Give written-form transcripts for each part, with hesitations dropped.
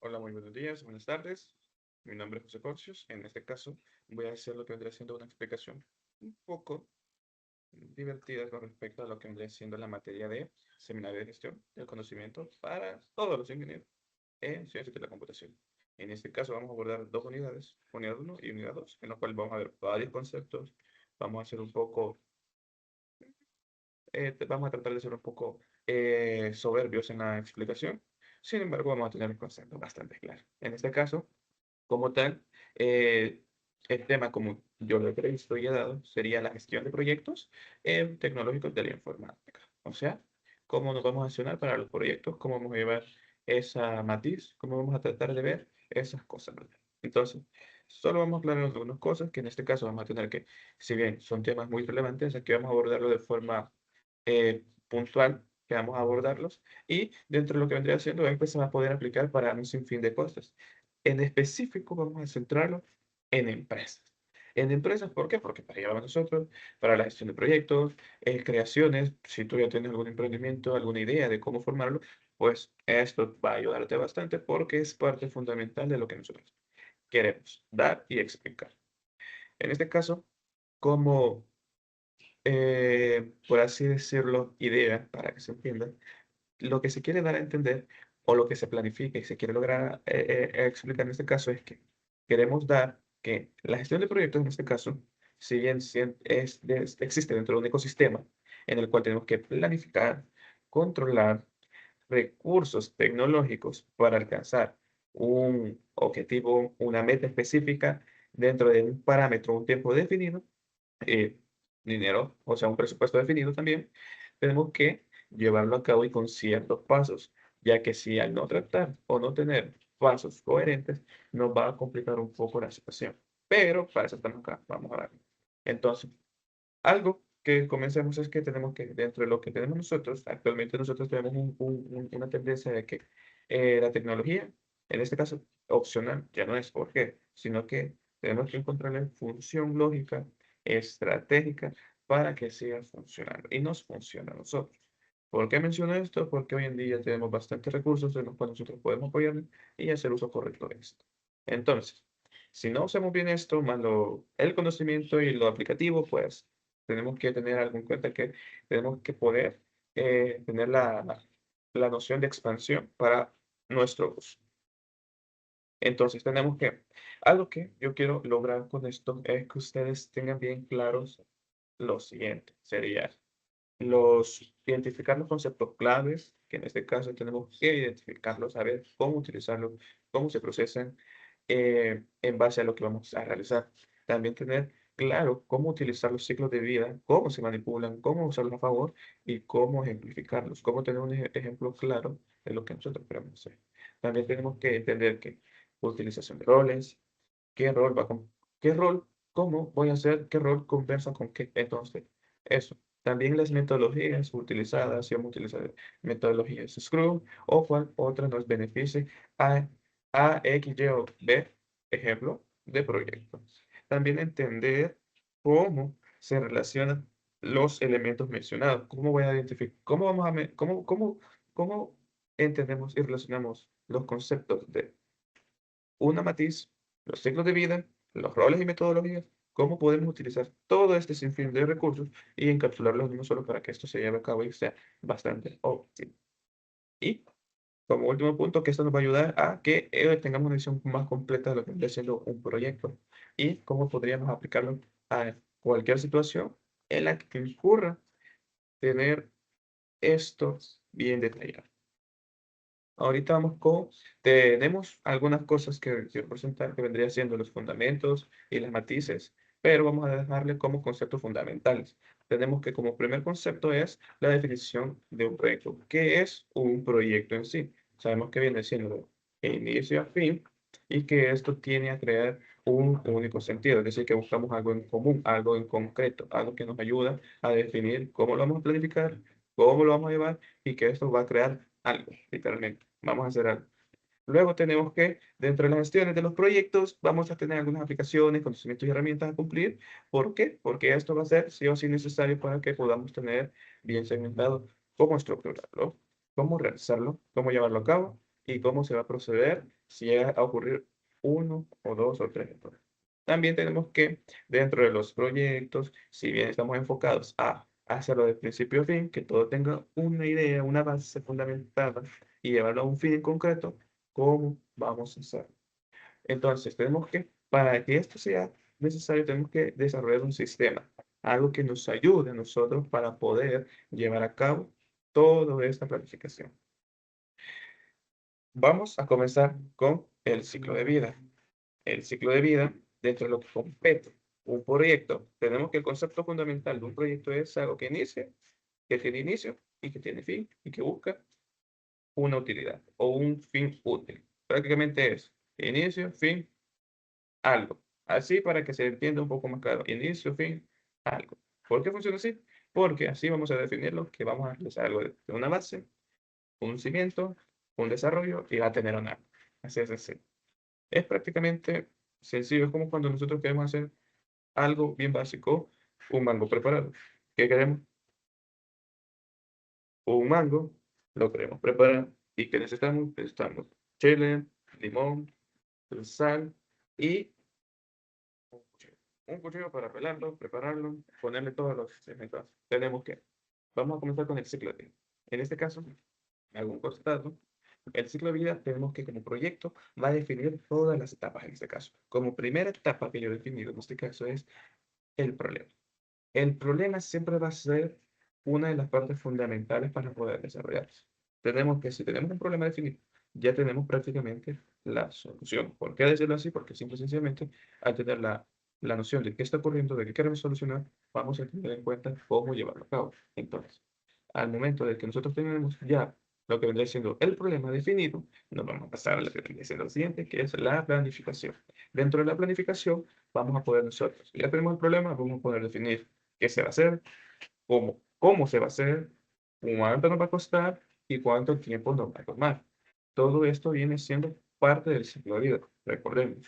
Hola, muy buenos días, buenas tardes. Mi nombre es José Cocios. En este caso, voy a hacer lo que vendría siendo una explicación un poco divertida con respecto a lo que vendría siendo la materia de Seminario de Gestión del Conocimiento para todos los ingenieros en Ciencias de la Computación. En este caso, vamos a abordar dos unidades, unidad 1 y unidad 2, en las cuales vamos a ver varios conceptos. Vamos a hacer un poco, vamos a tratar de ser un poco soberbios en la explicación. Sin embargo, vamos a tener un concepto bastante claro. En este caso, como tal, el tema, como yo lo he previsto y he dado, sería la gestión de proyectos tecnológicos de la informática. O sea, cómo nos vamos a accionar para los proyectos, cómo vamos a llevar esa matiz, cómo vamos a tratar de ver esas cosas, ¿verdad? Entonces, solo vamos a aclarar algunas cosas que en este caso vamos a tener que, si bien son temas muy relevantes, aquí vamos a abordarlo de forma puntual, que vamos a abordarlos, y dentro de lo que vendría siendo, esto se va a poder aplicar para un sinfín de cosas. En específico, vamos a centrarlo en empresas. En empresas, ¿por qué? Porque para allá vamos nosotros, para la gestión de proyectos, creaciones, si tú ya tienes algún emprendimiento, alguna idea de cómo formarlo, pues esto va a ayudarte bastante porque es parte fundamental de lo que nosotros queremos dar y explicar. En este caso, como, por así decirlo, idea, para que se entienda, lo que se quiere dar a entender o lo que se planifica y se quiere lograr explicar en este caso es que queremos dar que la gestión de proyectos en este caso, si bien existe dentro de un ecosistema en el cual tenemos que planificar, controlar recursos tecnológicos para alcanzar un objetivo, una meta específica dentro de un parámetro, un tiempo definido, eh, dinero, o sea, un presupuesto definido también, tenemos que llevarlo a cabo y con ciertos pasos, ya que si al no tratar o no tener pasos coherentes, nos va a complicar un poco la situación. Pero para eso estamos acá, vamos a ver. Entonces, algo que comencemos es que tenemos que, dentro de lo que tenemos nosotros, actualmente nosotros tenemos una tendencia de que la tecnología, en este caso opcional, ya no es por qué, sino que tenemos que encontrarle función lógica, estratégica, para que siga funcionando. Y nos funciona a nosotros. ¿Por qué menciono esto? Porque hoy en día tenemos bastantes recursos en los cuales nosotros podemos apoyarnos y hacer uso correcto de esto. Entonces, si no usamos bien esto, más el conocimiento y lo aplicativo, pues tenemos que tener algo en cuenta que tenemos que poder tener la noción de expansión para nuestro uso. Entonces tenemos que, algo que yo quiero lograr con esto es que ustedes tengan bien claros lo siguiente, sería identificar los conceptos claves, que en este caso tenemos que identificarlos, saber cómo utilizarlos, cómo se procesan en base a lo que vamos a realizar. También tener claro cómo utilizar los ciclos de vida, cómo se manipulan, cómo usarlos a favor y cómo ejemplificarlos, cómo tener un ejemplo claro de lo que nosotros queremos hacer. También tenemos que entender que utilización de roles, qué rol va con qué rol, cómo voy a hacer, qué rol conversa con qué. Entonces, eso. También las metodologías utilizadas, si vamos a utilizar metodologías Scrum o cual otra nos beneficie a, X, Y o B, ejemplo de proyecto. También entender cómo se relacionan los elementos mencionados, cómo voy a identificar, cómo vamos a, cómo entendemos y relacionamos los conceptos de una matiz, los ciclos de vida, los roles y metodologías, cómo podemos utilizar todo este sinfín de recursos y encapsularlos en uno solo para que esto se lleve a cabo y sea bastante óptimo. Y como último punto, que esto nos va a ayudar a que tengamos una visión más completa de lo que viene siendo un proyecto y cómo podríamos aplicarlo a cualquier situación en la que ocurra tener esto bien detallado. Ahorita tenemos algunas cosas que quiero presentar que vendría siendo los fundamentos y las matices, pero vamos a dejarle como conceptos fundamentales. Tenemos que como primer concepto es la definición de un proyecto. ¿Qué es un proyecto en sí? Sabemos que viene siendo de inicio a fin y que esto tiene a crear un único sentido, es decir, que buscamos algo en común, algo en concreto, algo que nos ayuda a definir cómo lo vamos a planificar, cómo lo vamos a llevar y que esto va a crear algo, literalmente. Vamos a hacer algo. Luego tenemos que, dentro de las gestiones de los proyectos, vamos a tener algunas aplicaciones, conocimientos y herramientas a cumplir. ¿Por qué? Porque esto va a ser sí o sí necesario para que podamos tener bien segmentado cómo estructurarlo, cómo realizarlo, cómo llevarlo a cabo y cómo se va a proceder si llega a ocurrir uno o dos o tres errores. También tenemos que, dentro de los proyectos, si bien estamos enfocados a hacerlo de principio a fin, que todo tenga una idea, una base fundamentada y llevarlo a un fin en concreto, ¿cómo vamos a hacerlo? Entonces, tenemos que, para que esto sea necesario, tenemos que desarrollar un sistema, algo que nos ayude a nosotros para poder llevar a cabo toda esta planificación. Vamos a comenzar con el ciclo de vida. El ciclo de vida, dentro de lo que compete un proyecto, tenemos que el concepto fundamental de un proyecto es algo que inicia, que tiene inicio y que tiene fin y que busca una utilidad o un fin útil. Prácticamente es inicio, fin, algo. Así para que se entienda un poco más claro. Inicio, fin, algo. ¿Por qué funciona así? Porque así vamos a definirlo, que vamos a realizar algo de una base, un cimiento, un desarrollo y va a tener un arco. Así es así. Es prácticamente sencillo. Es como cuando nosotros queremos hacer algo bien básico, un mango preparado. ¿Qué queremos? Un mango, lo queremos preparar. ¿Y qué necesitamos? Necesitamos chile, limón, sal y un cuchillo para pelarlo, prepararlo, ponerle todos los elementos. Tenemos que, vamos a comenzar con el ciclo de vida. En este caso, hago un costado. El ciclo de vida tenemos que como proyecto va a definir todas las etapas en este caso. Como primera etapa que yo he definido en este caso es el problema. El problema siempre va a ser una de las partes fundamentales para poder desarrollarse. Tenemos que, si tenemos un problema definido, ya tenemos prácticamente la solución. ¿Por qué decirlo así? Porque simple y sencillamente, al tener la noción de qué está ocurriendo, de qué queremos solucionar, vamos a tener en cuenta cómo llevarlo a cabo. Entonces, al momento de que nosotros tenemos ya lo que vendría siendo el problema definido, nos vamos a pasar a lo que vendría siendo lo siguiente, que es la planificación. Dentro de la planificación, vamos a poder nosotros, ya tenemos el problema, vamos a poder definir qué se va a hacer, cómo se va a hacer, cuánto nos va a costar y cuánto tiempo nos va a tomar. Todo esto viene siendo parte del ciclo de vida. Recordemos,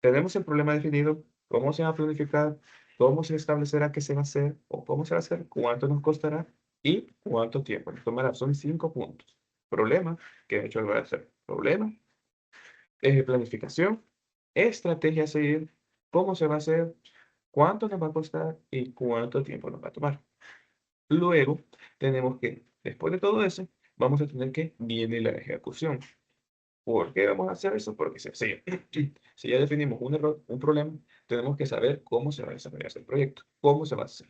tenemos el problema definido, cómo se va a planificar, cómo se establecerá qué se va a hacer o cómo se va a hacer, cuánto nos costará y cuánto tiempo nos tomará. Son 5 puntos. Problema, que de hecho voy a hacer. Problema, planificación, estrategia a seguir, cómo se va a hacer, cuánto nos va a costar y cuánto tiempo nos va a tomar. Luego, tenemos que, después de todo eso, vamos a tener que viene la ejecución. ¿Por qué vamos a hacer eso? Porque si ya definimos un error, un problema, tenemos que saber cómo se va a desarrollar ese proyecto, cómo se va a hacer,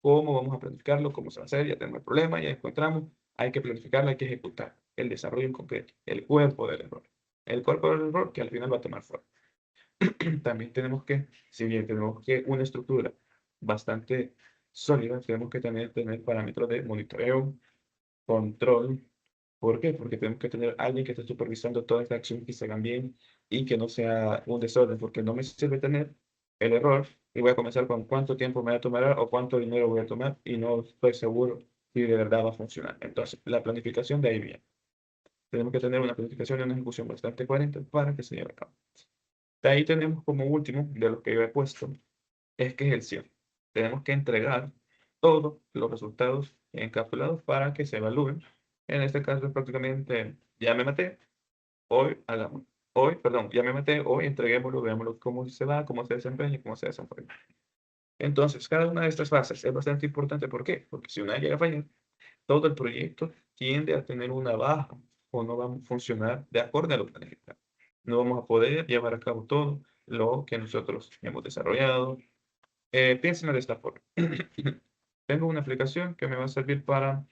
cómo vamos a planificarlo, cómo se va a hacer, ya tenemos el problema, ya encontramos, hay que planificarlo, hay que ejecutar el desarrollo en concreto, el cuerpo del error. El cuerpo del error que al final va a tomar forma. También tenemos que, si bien tenemos que una estructura bastante sólida, tenemos que tener parámetros de monitoreo, control. ¿Por qué? Porque tenemos que tener alguien que esté supervisando toda esta acción que se hagan bien y que no sea un desorden, porque no me sirve tener el error y voy a comenzar con cuánto tiempo me va a tomar o cuánto dinero voy a tomar y no estoy seguro si de verdad va a funcionar. Entonces, la planificación de ahí viene. Tenemos que tener una planificación y una ejecución bastante coherente para que se lleve a cabo. De ahí tenemos como último, de los que yo he puesto, es que es el cierre. Tenemos que entregar todos los resultados encapsulados para que se evalúen. En este caso es prácticamente, ya me maté, hoy hagamos. Hoy, perdón, ya me maté, hoy entreguémoslo, veámoslo cómo se va, cómo se desempeña y cómo se desenvuelve. Entonces, cada una de estas fases es bastante importante. ¿Por qué? Porque si una llega a fallar, todo el proyecto tiende a tener una baja o no va a funcionar de acuerdo a lo planificado. No vamos a poder llevar a cabo todo lo que nosotros hemos desarrollado. Piénsenlo de esta forma. Tengo una aplicación que me va a servir para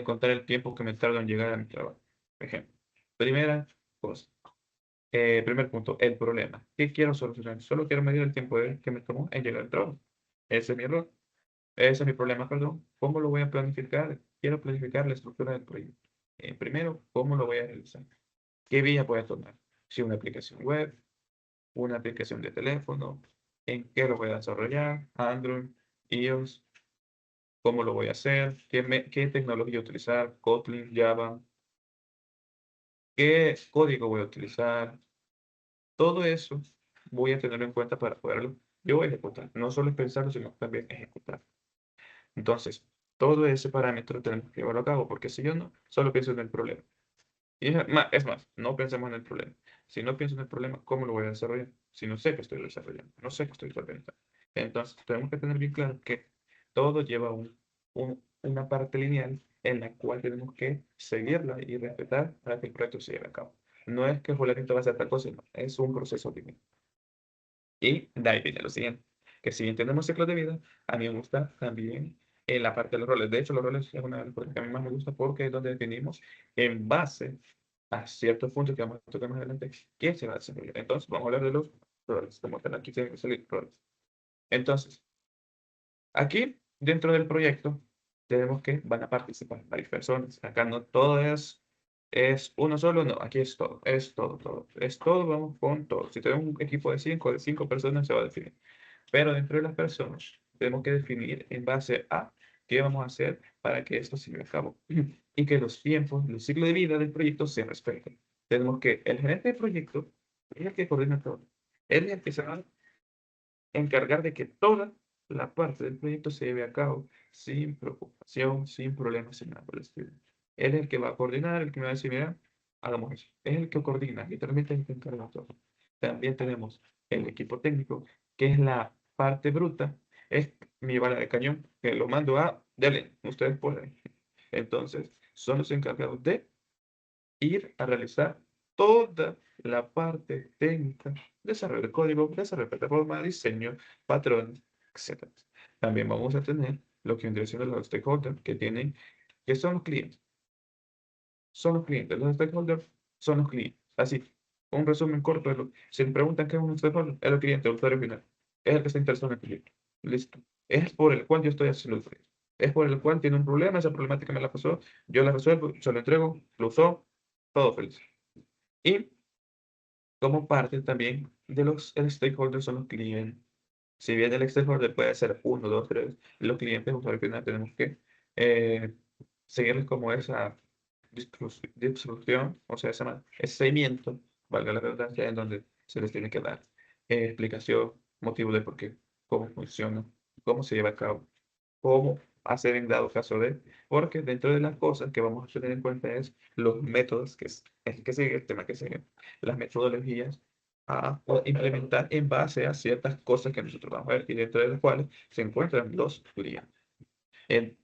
contar el tiempo que me tardo en llegar a mi trabajo. Por ejemplo, primera cosa, primer punto, el problema. ¿Qué quiero solucionar? Solo quiero medir el tiempo que me tomó en llegar al trabajo. Ese es mi error. Ese es mi problema, perdón. ¿Cómo lo voy a planificar? Quiero planificar la estructura del proyecto. Primero, ¿cómo lo voy a realizar? ¿Qué vía voy a tomar? Si una aplicación web, una aplicación de teléfono, ¿en qué lo voy a desarrollar? Android, iOS, ¿cómo lo voy a hacer? ¿Qué tecnología utilizar? Kotlin, Java, ¿qué código voy a utilizar? Todo eso voy a tenerlo en cuenta para poderlo yo ejecutar. No solo es pensarlo, sino también ejecutar. Entonces, todo ese parámetro tenemos que llevarlo a cabo, porque si yo no, solo pienso en el problema. Y es más, no pensemos en el problema. Si no pienso en el problema, ¿cómo lo voy a desarrollar? Si no sé que estoy desarrollando, no sé que estoy solventando. Entonces, tenemos que tener bien claro que todo lleva una parte lineal en la cual tenemos que seguirla y respetar para que el proyecto se lleve a cabo. No es que fulanito va a hacer tal cosa, no, es un proceso lineal. Y de ahí viene lo siguiente, que si bien tenemos ciclos de vida, a mí me gusta también en la parte de los roles. De hecho, los roles es una de las cosas que a mí más me gusta porque es donde definimos en base a ciertos puntos que vamos a tocar más adelante, quién se va a desarrollar. Entonces, vamos a hablar de los roles, como tal, aquí tienen que salir roles. Entonces, aquí, dentro del proyecto, tenemos que van a participar varias personas. Acá no todo es uno solo, no, aquí es todo, todo. Es todo, vamos con todo. Si tenemos un equipo de cinco personas se va a definir. Pero dentro de las personas, tenemos que definir en base a qué vamos a hacer para que esto se lleve a cabo y que los tiempos, el ciclo de vida del proyecto se respeten. Tenemos que el gerente del proyecto es el que coordina todo. Él es el que se va encargar de que toda la parte del proyecto se lleve a cabo sin preocupación, sin problemas, sin nada por el estilo. Él es el que va a coordinar, el que me va a decir, mira, hagamos eso. Es el que coordina, literalmente es el que encarga de todo. También tenemos el equipo técnico, que es la parte bruta, es mi bala de cañón, que lo mando a, dale, ustedes pueden. Entonces, son los encargados de ir a realizar toda la parte técnica, desarrollo de código, desarrollo de plataforma, diseño, patrones, etcétera. También vamos a tener lo que vendría siendo los stakeholders que tienen, que son los clientes. Son los clientes. Los stakeholders son los clientes. Así, un resumen corto de lo. Si me preguntan qué es un stakeholder, es el cliente, el usuario final. Es el que está interesado en el proyecto. Listo. Es por el cual yo estoy haciendo el proyecto. Es por el cual tiene un problema, esa problemática me la pasó, yo la resuelvo, se lo entrego, lo usó, todo feliz. Y como parte también de los el stakeholders son los clientes. Si bien el stakeholder puede ser uno, dos, tres, los clientes, usuarios final, tenemos que eh, seguirles como esa distribución, o sea, ese seguimiento, valga la redundancia, en donde se les tiene que dar explicación, motivo de por qué, cómo funciona, cómo se lleva a cabo, cómo hacer en dado caso de, porque dentro de las cosas que vamos a tener en cuenta es los métodos, que es el que sigue, el tema que sigue, las metodologías a implementar en base a ciertas cosas que nosotros vamos a ver y dentro de las cuales se encuentran los clientes. En,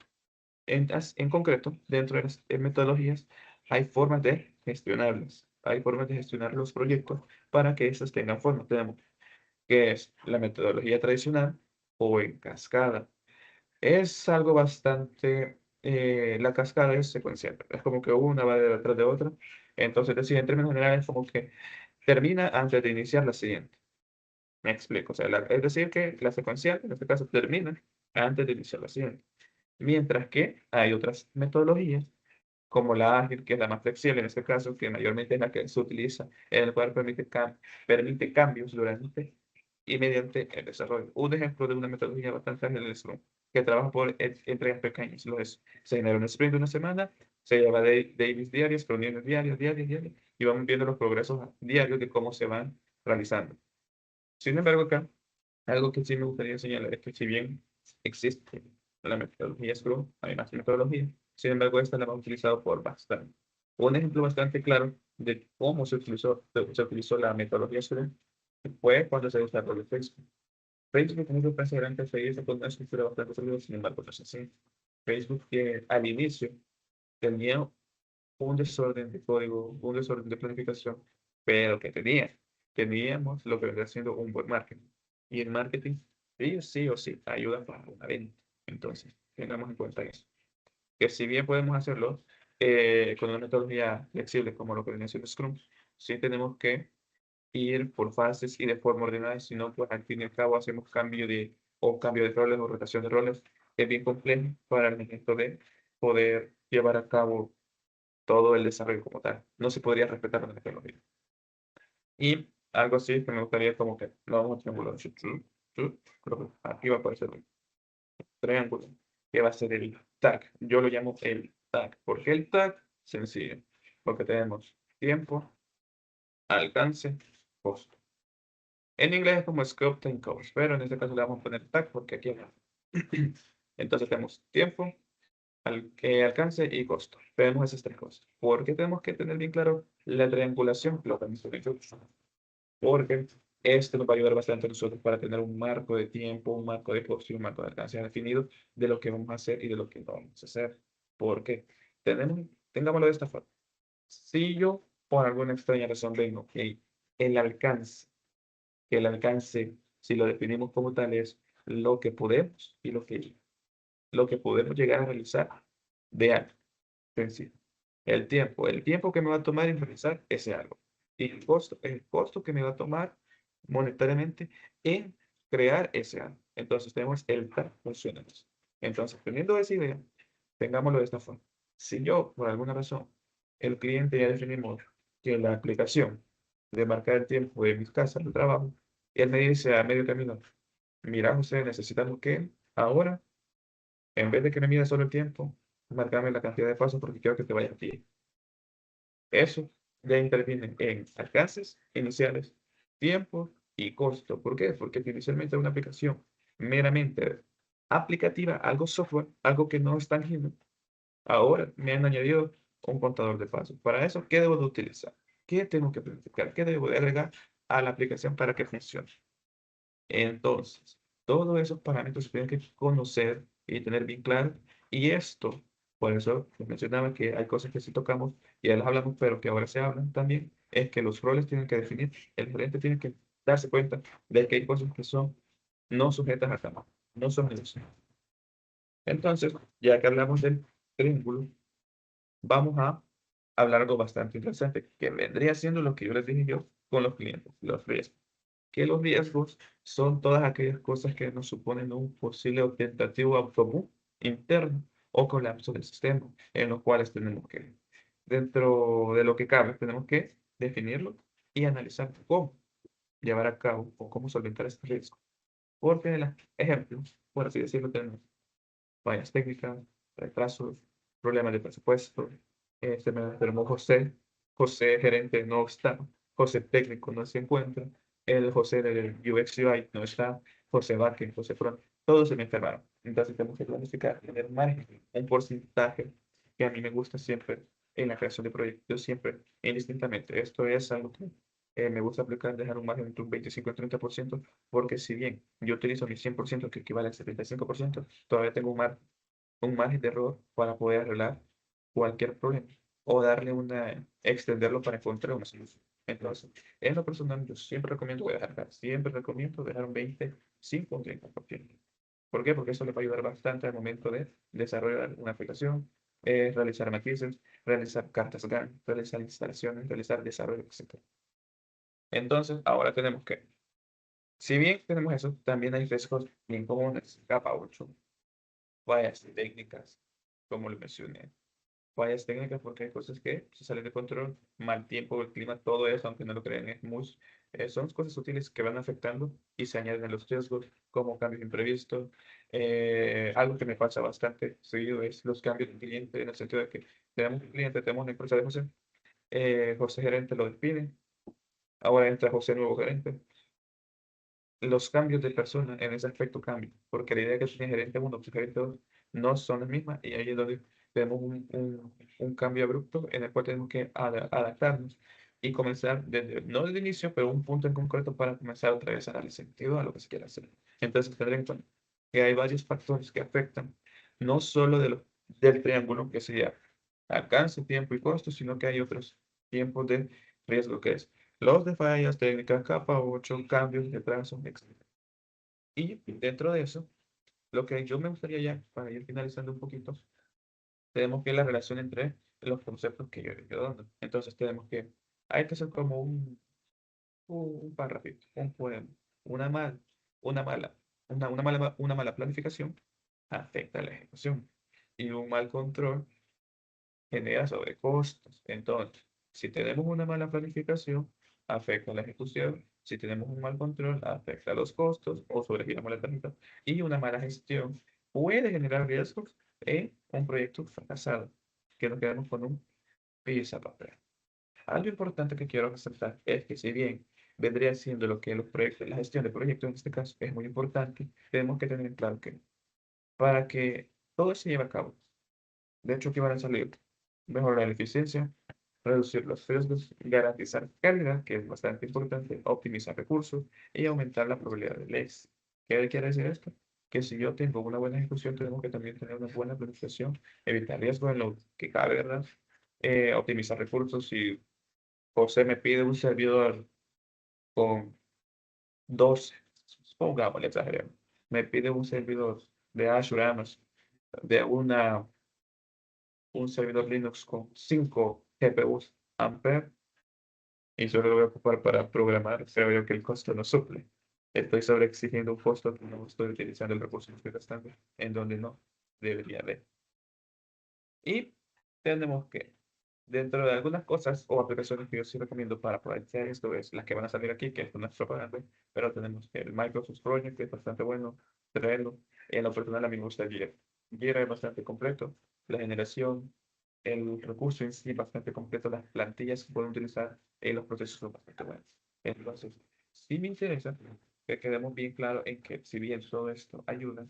en concreto, dentro de las metodologías hay formas de gestionarlas, hay formas de gestionar los proyectos para que estos tengan forma. Tenemos que es la metodología tradicional o en cascada. Es algo bastante, la cascada es secuencial, es como que una va detrás de otra. Entonces, decir, en términos generales, como que termina antes de iniciar la siguiente. Me explico, o sea, es decir, que la secuencial, en este caso, termina antes de iniciar la siguiente. Mientras que hay otras metodologías, como la ágil, que es la más flexible en este caso, que mayormente es la que se utiliza, en el cual permite cambios durante y mediante el desarrollo. Un ejemplo de una metodología bastante ágil es el Scrum, que trabaja por entregas pequeñas. Se genera un sprint de una semana, se lleva dailies diarias, reuniones diarias, y vamos viendo los progresos diarios de cómo se van realizando. Sin embargo, acá, algo que sí me gustaría señalar es que si bien existe la metodología Scrum, hay más metodologías, sin embargo, esta la hemos utilizado por bastante. Un ejemplo bastante claro de cómo se utilizó la metodología Scrum fue cuando se desarrolló Facebook. Facebook tiene que pasar antes de seguirse con una estructura bastante sólida, sin embargo, no es así. Facebook que al inicio tenía un desorden de código, un desorden de planificación, pero que teníamos lo que vendría siendo un buen marketing. Y el marketing, ellos sí o sí ayudan para una venta. Entonces, tengamos en cuenta eso. Que si bien podemos hacerlo con una metodología flexible como lo que viene siendo Scrum, sí tenemos que ir por fases y de forma ordenada, si no, pues al fin y al cabo hacemos cambio de roles o rotación de roles, que es bien complejo para el momento de poder llevar a cabo todo el desarrollo como tal. No se podría respetar una tecnología. Y algo así que me gustaría como que lo vamos a triangular. Creo que aquí va a aparecer un triángulo que va a ser el tag. Yo lo llamo el tag. ¿Por qué el tag? Sencillo. Porque tenemos tiempo, alcance, costo. En inglés es como scope, time, cost, pero en este caso le vamos a poner tag porque aquí hay. Entonces tenemos tiempo, alcance y costo. Tenemos esas tres cosas. ¿Por qué tenemos que tener bien claro la triangulación? Lo que hemos dicho, porque esto nos va a ayudar bastante a nosotros para tener un marco de tiempo, un marco de costo y un marco de alcance definido de lo que vamos a hacer y de lo que no vamos a hacer. Porque tengámoslo de esta forma. Si yo, por alguna extraña razón, vengo, que el alcance, que el alcance, si lo definimos como tal, es lo que podemos y lo que podemos llegar a realizar de algo sencillo. El tiempo que me va a tomar en realizar ese algo. Y el costo que me va a tomar monetariamente en crear ese algo. Entonces tenemos el TAR funcionando. Entonces, teniendo esa idea, tengámoslo de esta forma. Si yo, por alguna razón, el cliente ya definimos que la aplicación de marcar el tiempo de mi casa, del trabajo, y él me dice a medio camino, mira, José, necesitamos que ahora, en vez de que me mida solo el tiempo, marcame la cantidad de pasos porque quiero que te vayas a pie. Eso ya interviene en alcances iniciales, tiempo y costo. ¿Por qué? Porque inicialmente era una aplicación meramente aplicativa, algo software, algo que no es tangible. Ahora me han añadido un contador de pasos. Para eso, ¿qué debo de utilizar? ¿Qué tengo que planificar? ¿Qué debo de agregar a la aplicación para que funcione? Entonces, todos esos parámetros se tienen que conocer y tener bien claro. Y esto, por eso les mencionaba que hay cosas que sí tocamos y ya las hablamos, pero que ahora se hablan también, es que los roles tienen que definir. El gerente tiene que darse cuenta de que hay cosas que son no sujetas a cama, no son negociables. Entonces, ya que hablamos del triángulo, vamos a hablar algo bastante interesante, que vendría siendo lo que yo les dije yo con los clientes, los riesgos. Que los riesgos son todas aquellas cosas que nos suponen un posible o tentativo autobús interno o colapso del sistema, en los cuales tenemos que, dentro de lo que cabe, tenemos que definirlo y analizar cómo llevar a cabo o cómo solventar este riesgo. Porque, ejemplos, por así decirlo, tenemos fallas técnicas, retrasos, problemas de presupuesto. Se me enfermó José, José gerente no está, José técnico no se encuentra, el José del UX UI no está, José backend, José front, todos se me enfermaron. Entonces tenemos que planificar, tener un margen, un porcentaje que a mí me gusta siempre en la creación de proyectos, siempre, indistintamente. Esto es algo que me gusta aplicar, dejar un margen entre un 25 y 30%, porque si bien yo utilizo mi 100%, que equivale al 75%, todavía tengo un margen de error para poder arreglar cualquier problema o darle extenderlo para encontrar una solución. Entonces, en lo personal, yo siempre recomiendo dejar, siempre recomiendo dejar un 25 o un 30%. ¿Por qué? Porque eso le va a ayudar bastante al momento de desarrollar una aplicación, realizar matices, realizar cartas GAN, realizar instalaciones, realizar desarrollo, etc. Entonces, ahora tenemos que, si bien tenemos eso, también hay riesgos bien comunes, capa 8, fallas técnicas, como lo mencioné, fallas técnicas porque hay cosas que se salen de control, mal tiempo, el clima, todo eso, aunque no lo crean, son cosas útiles que van afectando y se añaden a los riesgos como cambios imprevistos. Algo que me pasa bastante seguido es los cambios de cliente, en el sentido de que tenemos un cliente, tenemos una empresa de José, José gerente lo despide, ahora entra José nuevo gerente. Los cambios de persona en ese aspecto cambian, porque la idea que tiene gerente 1, gerente 2 no son las mismas y ahí es donde tenemos un cambio abrupto en el cual tenemos que adaptarnos y comenzar desde, no desde el inicio, pero un punto en concreto para comenzar otra vez a darle sentido a lo que se quiere hacer. Entonces, tener en cuenta que hay varios factores que afectan, no solo del triángulo, que sería alcance, tiempo y costo, sino que hay otros tiempos de riesgo que es los de fallas técnicas, capa 8 cambios de trazo, etc. Y dentro de eso, lo que yo me gustaría ya, para ir finalizando un poquito, tenemos que la relación entre los conceptos que yo he ido dando. Entonces tenemos que, hay que hacer como un párrafito, un poema, una mal, una mala, una mala planificación afecta a la ejecución y un mal control genera sobrecostos. Entonces, si tenemos una mala planificación, afecta la ejecución. Si tenemos un mal control, afecta los costos o sobregiramos la tarifa. Y una mala gestión puede generar riesgos en un proyecto fracasado, que nos quedamos con un pieza papel. Algo importante que quiero resaltar es que si bien vendría siendo lo que los proyectos, la gestión de proyectos en este caso es muy importante, tenemos que tener en claro que para que todo se lleve a cabo, De hecho, que van a salir mejorar la eficiencia, reducir los riesgos, garantizar calidad, que es bastante importante, optimizar recursos y aumentar la probabilidad de éxito. ¿Qué quiere decir esto? Que si yo tengo una buena ejecución, tenemos que también tener una buena planificación, evitar riesgos en lo que cabe, ¿verdad? Optimizar recursos. Si José me pide un servidor con 12, supongamos, le exageremos, me pide un servidor de Azure Amazon, de un servidor Linux con 5 GPUs Ampere, y solo lo voy a ocupar para programar, creo yo que el costo no suple. Estoy sobreexigiendo un costo que no estoy utilizando el recurso que estoy gastando, en donde no debería haber. Y tenemos que, dentro de algunas cosas o aplicaciones que yo sí recomiendo para aprovechar esto, es las que van a salir aquí, que es una propaganda, pero tenemos el Microsoft Project, que es bastante bueno, traerlo. En lo personal a mí me gusta Jira. Jira es bastante completo, la generación, el recurso en sí bastante completo, las plantillas que pueden utilizar en los procesos son bastante buenos. Entonces, sí me interesa que quedemos bien claro en que si bien todo esto ayuda,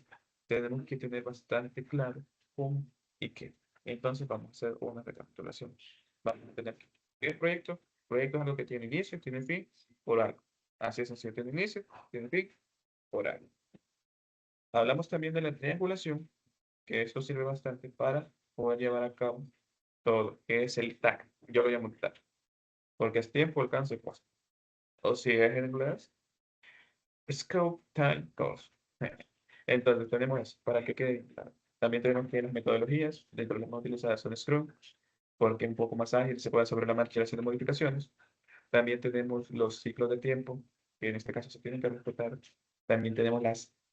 tenemos que tener bastante claro cómo y qué. Entonces vamos a hacer una recapitulación. Vamos a tener que, ¿qué es proyecto? Proyecto es algo que tiene inicio, tiene fin, por algo. Así es, así tiene inicio, tiene fin, por algo. Hablamos también de la triangulación, que esto sirve bastante para poder llevar a cabo todo, que es el TAC. Yo lo llamo el TAC, porque es tiempo, alcance y costo. O si es en inglés, Scope, Time, Cost. Entonces tenemos eso, para que quede claro. También tenemos que las metodologías, dentro de las más utilizadas son Scrum, porque es un poco más ágil, se puede sobre la marcha ir haciendo modificaciones. También tenemos los ciclos de tiempo, que en este caso se tienen que respetar. También tenemos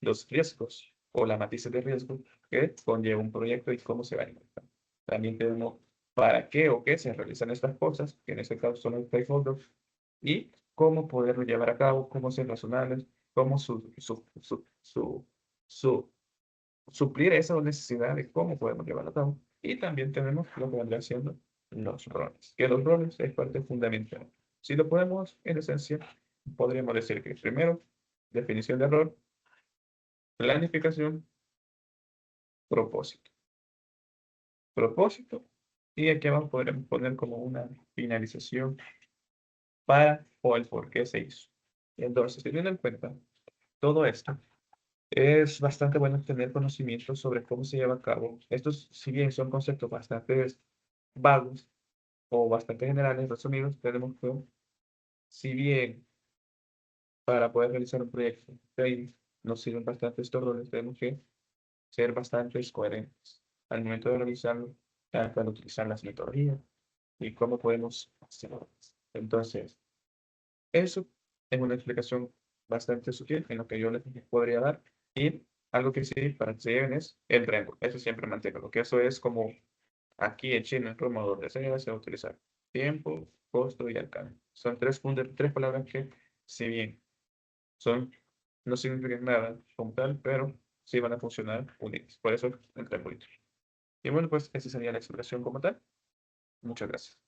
los riesgos o las matices de riesgo que conlleva un proyecto y cómo se va a implementar. También tenemos para qué o qué se realizan estas cosas, que en este caso son los stakeholders, y cómo poderlo llevar a cabo, cómo ser razonables, cómo su- suplir esa necesidad de cómo podemos llevarlo a cabo. Y también tenemos lo que vendría siendo los roles, que los roles es parte fundamental. Si lo podemos, en esencia, podríamos decir que primero, definición de rol, planificación, propósito. Propósito, y aquí abajo podríamos poner como una finalización para o el por qué se hizo. Entonces, teniendo en cuenta todo esto, es bastante bueno tener conocimiento sobre cómo se lleva a cabo. Estos, si bien son conceptos bastante vagos o bastante generales, resumidos, tenemos que, si bien para poder realizar un proyecto trading nos sirven bastante estos roles, tenemos que ser bastante coherentes al momento de realizarlo, tanto al utilizar las metodologías y cómo podemos hacerlo. Entonces, eso es una explicación bastante sutil en lo que yo les podría dar. Y algo que sí, para que se lleven es el triángulo. Eso siempre mantengo. Lo que eso es como aquí en China, en Roma, donde sea, se va a utilizar tiempo, costo y alcance. Son tres palabras que, si bien son, no significan nada como tal, pero sí van a funcionar unidas. Por eso el triángulo. Y bueno, pues esa sería la explicación como tal. Muchas gracias.